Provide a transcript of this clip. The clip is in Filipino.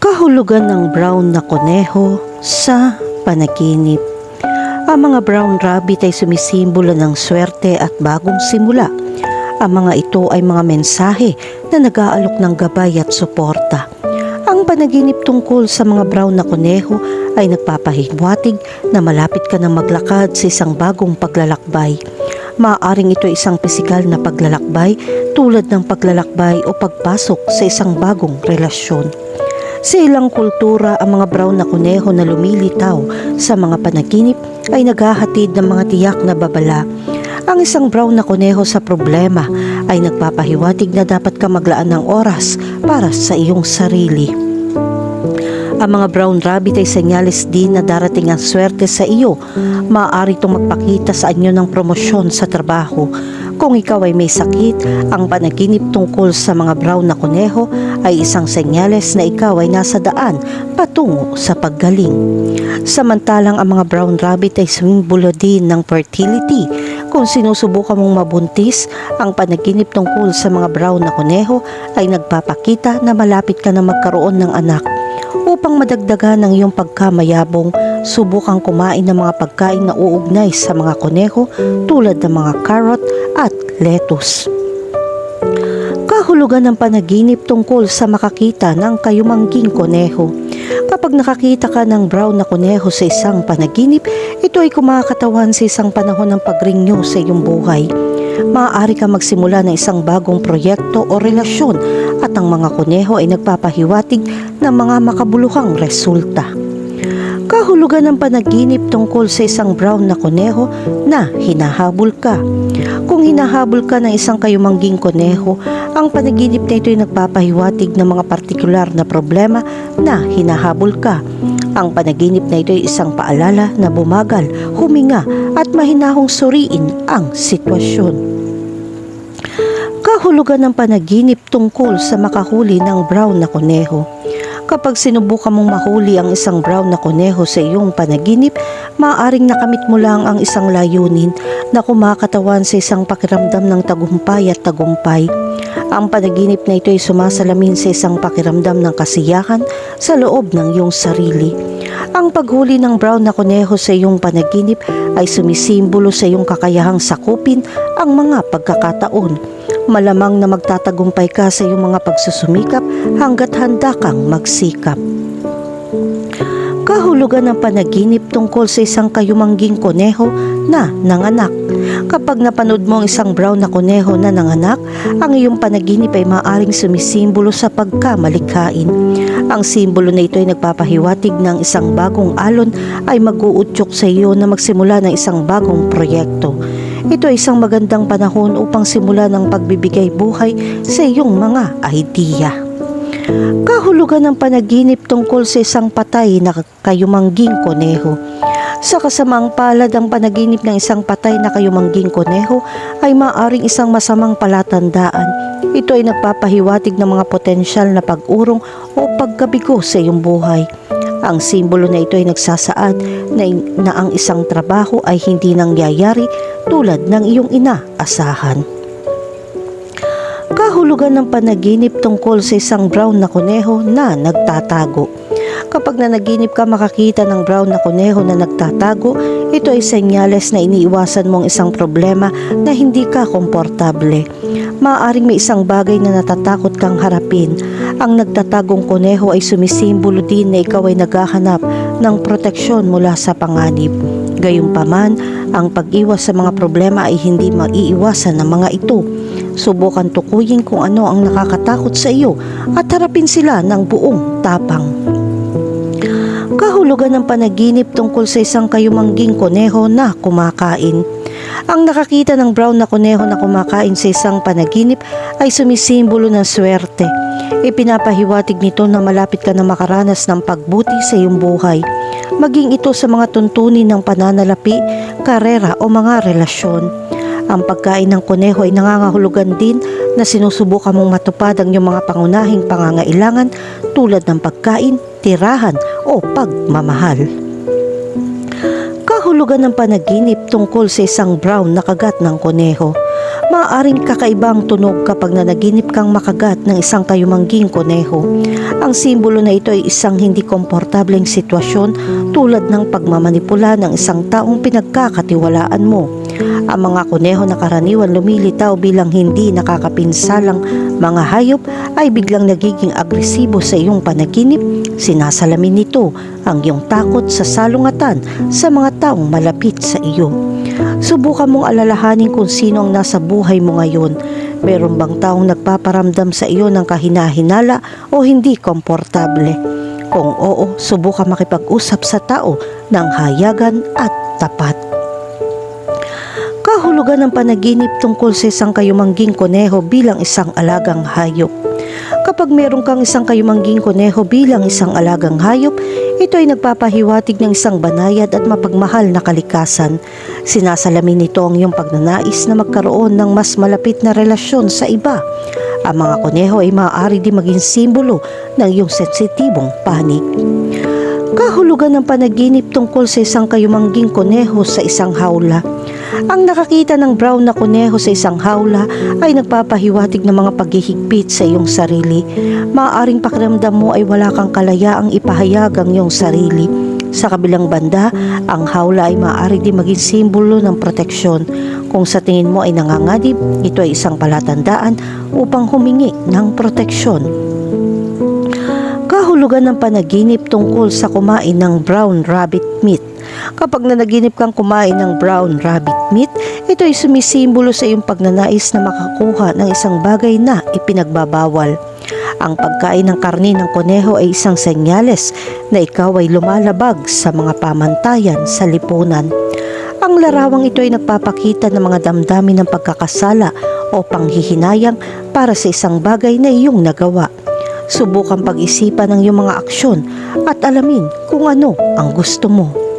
Kahulugan ng brown na kuneho sa panaginip. Ang mga brown rabbit ay sumisimbolo ng swerte at bagong simula. Ang mga ito ay mga mensahe na nag-aalok ng gabay at suporta. Ang panaginip tungkol sa mga brown na kuneho ay nagpapahiwatig na malapit ka na maglakad sa isang bagong paglalakbay. Maaaring ito isang pisikal na paglalakbay tulad ng paglalakbay o pagpasok sa isang bagong relasyon. Sa ilang kultura, ang mga brown na kuneho na lumilitaw sa mga panaginip ay naghahatid ng mga tiyak na babala. Ang isang brown na kuneho sa problema ay nagpapahiwatig na dapat ka maglaan ng oras para sa iyong sarili. Ang mga brown rabbit ay senyales din na darating ang swerte sa iyo. Maaari itong magpakita sa anyo ng promosyon sa trabaho. Kung ikaw ay may sakit, ang panaginip tungkol sa mga brown na kuneho ay isang senyales na ikaw ay nasa daan patungo sa paggaling. Samantalang ang mga brown rabbit ay simbolo din ng fertility. Kung sinusubukan mong mabuntis, ang panaginip tungkol sa mga brown na kuneho ay nagpapakita na malapit ka na magkaroon ng anak. Upang madagdagan ng iyong pagkamayabong, subukang kumain ng mga pagkain na uugnay sa mga kuneho tulad ng mga carrot at lettuce. Kahulugan ng panaginip tungkol sa makakita ng kayumangging kuneho. Kapag nakakita ka ng brown na kuneho sa isang panaginip, ito ay kumakatawan sa isang panahon ng pagrinyo sa iyong buhay. Maaari ka magsimula ng isang bagong proyekto o relasyon at ang mga kuneho ay nagpapahiwatig ng mga makabuluhang resulta. Kahulugan ng panaginip tungkol sa isang brown na kuneho na hinahabol ka. Kung hinahabol ka ng isang kayumangging kuneho, ang panaginip na ito ay nagpapahiwatig ng mga partikular na problema na hinahabol ka. Ang panaginip na ito ay isang paalala na bumagal, huminga at mahinahong suriin ang sitwasyon. Kahulugan ng panaginip tungkol sa makahuli ng brown na kuneho. Kapag sinubukan mong mahuli ang isang brown na kuneho sa iyong panaginip, maaaring nakamit mo lang ang isang layunin na kumakatawan sa isang pakiramdam ng tagumpay at tagumpay. Ang panaginip na ito ay sumasalamin sa isang pakiramdam ng kasiyahan sa loob ng iyong sarili. Ang paghuli ng brown na kuneho sa iyong panaginip ay sumisimbolo sa iyong kakayahang sakupin ang mga pagkakataon. Malamang na magtatagumpay ka sa iyong mga pagsusumikap hanggat handa kang magsikap. Kahulugan ng panaginip tungkol sa isang kayumangging kuneho na nanganak. Kapag napanood mo ang isang brown na kuneho na nanganak, ang iyong panaginip ay maaaring sumisimbolo sa pagkamalikhain. Ang simbolo na ito ay nagpapahiwatig ng isang bagong alon ay mag-uudyok sa iyo na magsimula ng isang bagong proyekto. Ito ay isang magandang panahon upang simula ng pagbibigay buhay sa iyong mga idea. Kahulugan ng panaginip tungkol sa isang patay na kayumangging kuneho. Sa kasamaang palad, ang panaginip ng isang patay na kayumangging kuneho ay maaaring isang masamang palatandaan. Ito ay nagpapahiwatig ng mga potensyal na pag-urong o pagkabigo sa iyong buhay. Ang simbolo na ito ay nagsasaad na ang isang trabaho ay hindi nangyayari tulad ng iyong inaasahan. Kahulugan ng panaginip tungkol sa isang brown na kuneho na nagtatago. Kapag nanaginip ka makakita ng brown na kuneho na nagtatago, ito ay senyales na iniiwasan mong isang problema na hindi ka komportable. Maaaring may isang bagay na natatakot kang harapin. Ang nagtatagong kuneho ay sumisimbolo din na ikaw ay naghahanap ng proteksyon mula sa panganib. Gayunpaman, ang pag-iwas sa mga problema ay hindi maiiwasan ng mga ito. Subukan tukuyin kung ano ang nakakatakot sa iyo at harapin sila ng buong tapang. Kahulugan ng panaginip tungkol sa isang kayumangging kuneho na kumakain. Ang nakakita ng brown na kuneho na kumakain sa isang panaginip ay sumisimbolo ng swerte. Ipinapahiwatig nito na malapit ka na makaranas ng pagbuti sa iyong buhay. Maging ito sa mga tuntunin ng pananalapi, karera o mga relasyon. Ang pagkain ng kuneho ay nangangahulugan din na sinusubukan mong matupad ang iyong mga pangunahing pangangailangan tulad ng pagkain, tirahan o pagmamahal. Kahulugan ng panaginip tungkol sa isang brown na kagat ng kuneho. Maaaring kakaibang tunog kapag nanaginip kang makagat ng isang kayumangging koneho. Ang simbolo na ito ay isang hindi komportableng sitwasyon tulad ng pagmamanipula ng isang taong pinagkakatiwalaan mo. Ang mga koneho na karaniwan lumilitaw bilang hindi nakakapinsalang mga hayop ay biglang nagiging agresibo sa iyong panaginip. Sinasalamin nito ang iyong takot sa salungatan sa mga taong malapit sa iyo. Subukan mong alalahanin kung sino ang nasa buhay mo ngayon. Meron bang taong nagpaparamdam sa iyo ng kahina-hinala o hindi komportable? Kung oo, subukan makipag-usap sa tao ng hayagan at tapat. Kahulugan ng panaginip tungkol sa isang kayumangging koneho bilang isang alagang hayop. Kapag meron kang isang kayumangging koneho bilang isang alagang hayop, ito ay nagpapahiwatig ng isang banayad at mapagmahal na kalikasan. Sinasalamin nito ang iyong pagnanais na magkaroon ng mas malapit na relasyon sa iba. Ang mga koneho ay maaari din maging simbolo ng iyong sensitibong panig. Kahulugan ng panaginip tungkol sa isang kayumangging koneho sa isang hawla. Ang nakakita ng brown na koneho sa isang hawla ay nagpapahiwatig ng mga paghihigpit sa iyong sarili. Maaaring pakiramdam mo ay wala kang kalayaang ipahayag ang iyong sarili. Sa kabilang banda, ang hawla ay maaari din maging simbolo ng proteksyon. Kung sa tingin mo ay nanganganib, ito ay isang palatandaan upang humingi ng proteksyon. Kahulugan ng panaginip tungkol sa kumain ng brown rabbit meat. Kapag nanaginip kang kumain ng brown rabbit meat, ito ay sumisimbolo sa iyong pagnanais na makakuha ng isang bagay na ipinagbabawal. Ang pagkain ng karne ng koneho ay isang senyales na ikaw ay lumalabag sa mga pamantayan sa lipunan. Ang larawang ito ay nagpapakita ng mga damdamin ng pagkakasala o panghihinayang para sa isang bagay na iyong nagawa. Subukan pag-isipan ang iyong mga aksyon at alamin kung ano ang gusto mo.